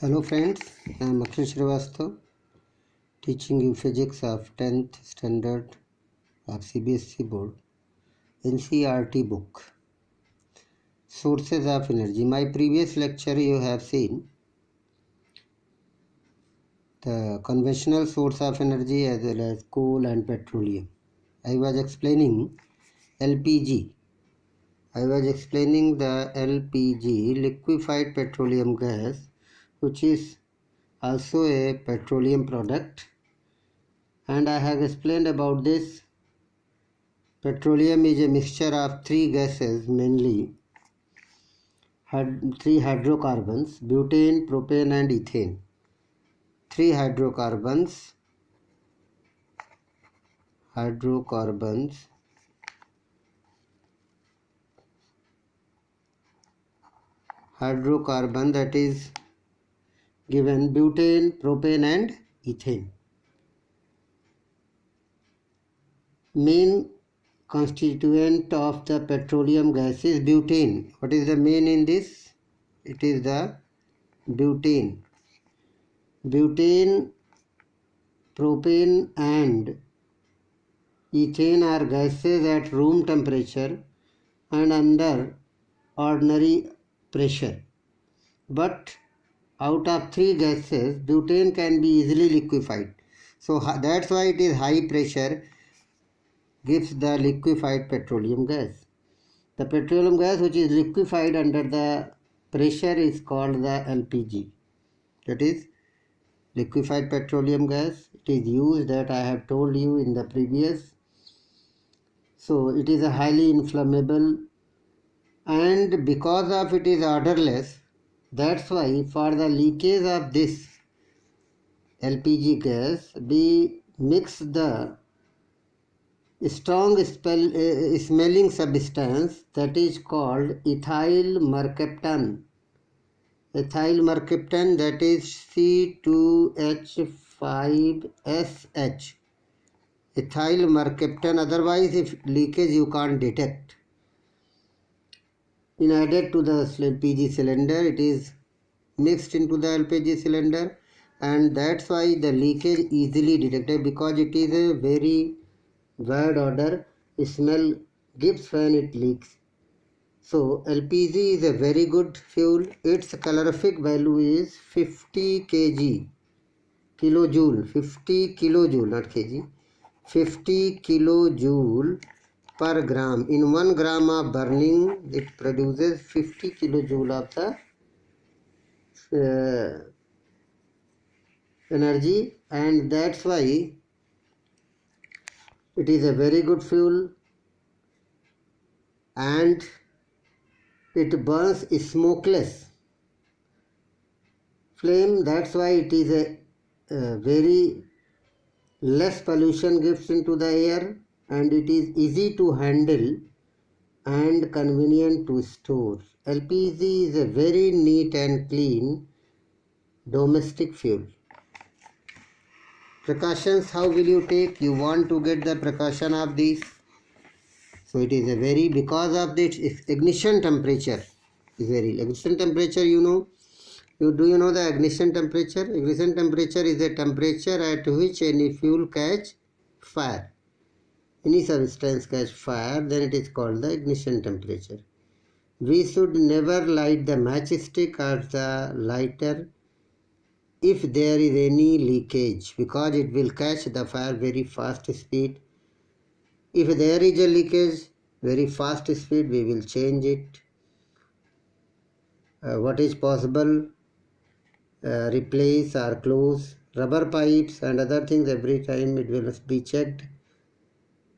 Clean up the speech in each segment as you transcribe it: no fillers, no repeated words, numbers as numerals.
Hello friends, I am Akshay Srivastava, teaching you physics of 10th standard of CBSE board, NCERT book, Sources of Energy. My previous lecture you have seen the conventional source of energy as well as coal and petroleum. I was explaining LPG. I was explaining the LPG, liquefied petroleum gas, which is also a petroleum product, and I have explained about this. Petroleum is a mixture of three gases, mainly three hydrocarbons: butane, propane and ethane. Three hydrocarbons, hydrocarbon that is given butane, propane and ethane. Main constituent of the petroleum gas is butane. What is the main in this? It is the butane. Butane, propane and ethane are gases at room temperature and under ordinary pressure. But out of three gases, butane can be easily liquefied. So that's why it is high pressure gives the liquefied petroleum gas. The petroleum gas which is liquefied under the pressure is called the LPG. That is liquefied petroleum gas. It is used, that I have told you in the previous. So it is a highly inflammable, and because of it is odorless, that's why for the leakage of this LPG gas we mix the strong smelling substance that is called ethyl mercaptan. Ethyl mercaptan, that is C2H5SH. Ethyl mercaptan, otherwise if leakage you can't detect. In added to the LPG cylinder, it is mixed into the LPG cylinder, and that's why the leakage easily detected, because it is a very bad odor smell gives when it leaks. So LPG is a very good fuel. Its calorific value is 50 kilojoule, 50 kilojoule, not kg, 50 kilojoule per gram. In 1 gram of burning, it produces 50 kilojoule of the energy, and that's why it is a very good fuel, and it burns smokeless flame. That's why it is a very less pollution gives into the air, and it is easy to handle and convenient to store. LPG is a very neat and clean domestic fuel. Precautions, how will you take? You want to get the precaution of this. So it is a very, because of the ignition temperature is very, ignition temperature, you know. Do you know the ignition temperature? Ignition temperature is the temperature at which any fuel catch fire. Any substance catch fire, then it is called the ignition temperature. We should never light the matchstick or the lighter if there is any leakage, because it will catch the fire very fast speed. If there is a leakage, very fast speed, we will change it. What is possible, replace or close rubber pipes and other things every time. It will be checked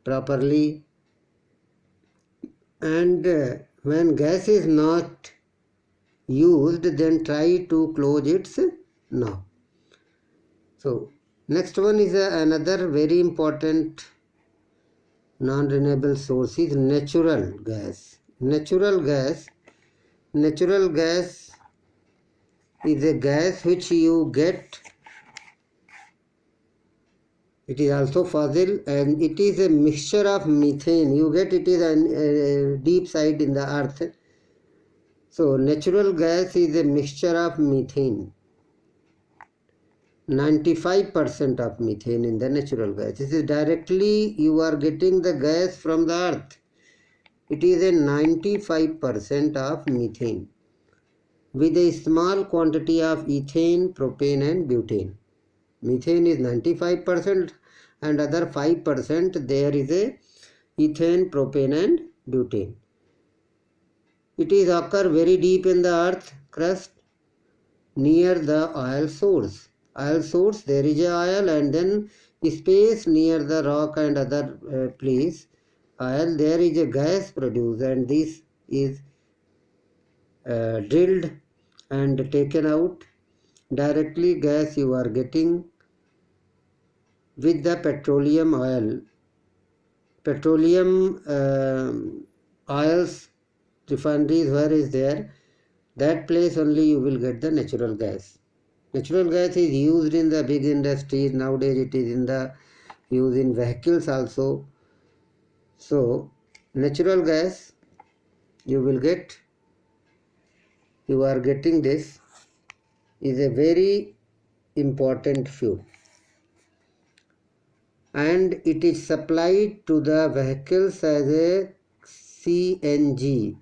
properly. And when gas is not used, then try to close its knob. So next one is another very important non-renewable source is natural gas. Natural gas is a gas which you get. It is also fossil, and it is a mixture of methane. You get it is a deep side in the earth. So natural gas is a mixture of methane. 95% of methane in the natural gas. This is directly you are getting the gas from the earth. It is a 95% of methane with a small quantity of ethane, propane and butane. Methane is 95% and other 5% there is a ethane, propane and butane. It is occur very deep in the earth crust near the oil source. Oil source, there is a oil, and then space near the rock and other place oil, there is a gas produced, and this is drilled and taken out. Directly gas you are getting with the petroleum oil. Petroleum oils refineries where is there, that place only you will get the natural gas. Natural gas is used in the big industries. Nowadays it is in the use in vehicles also. So natural gas you will get, you are getting this, is a very important fuel, and it is supplied to the vehicles as a CNG,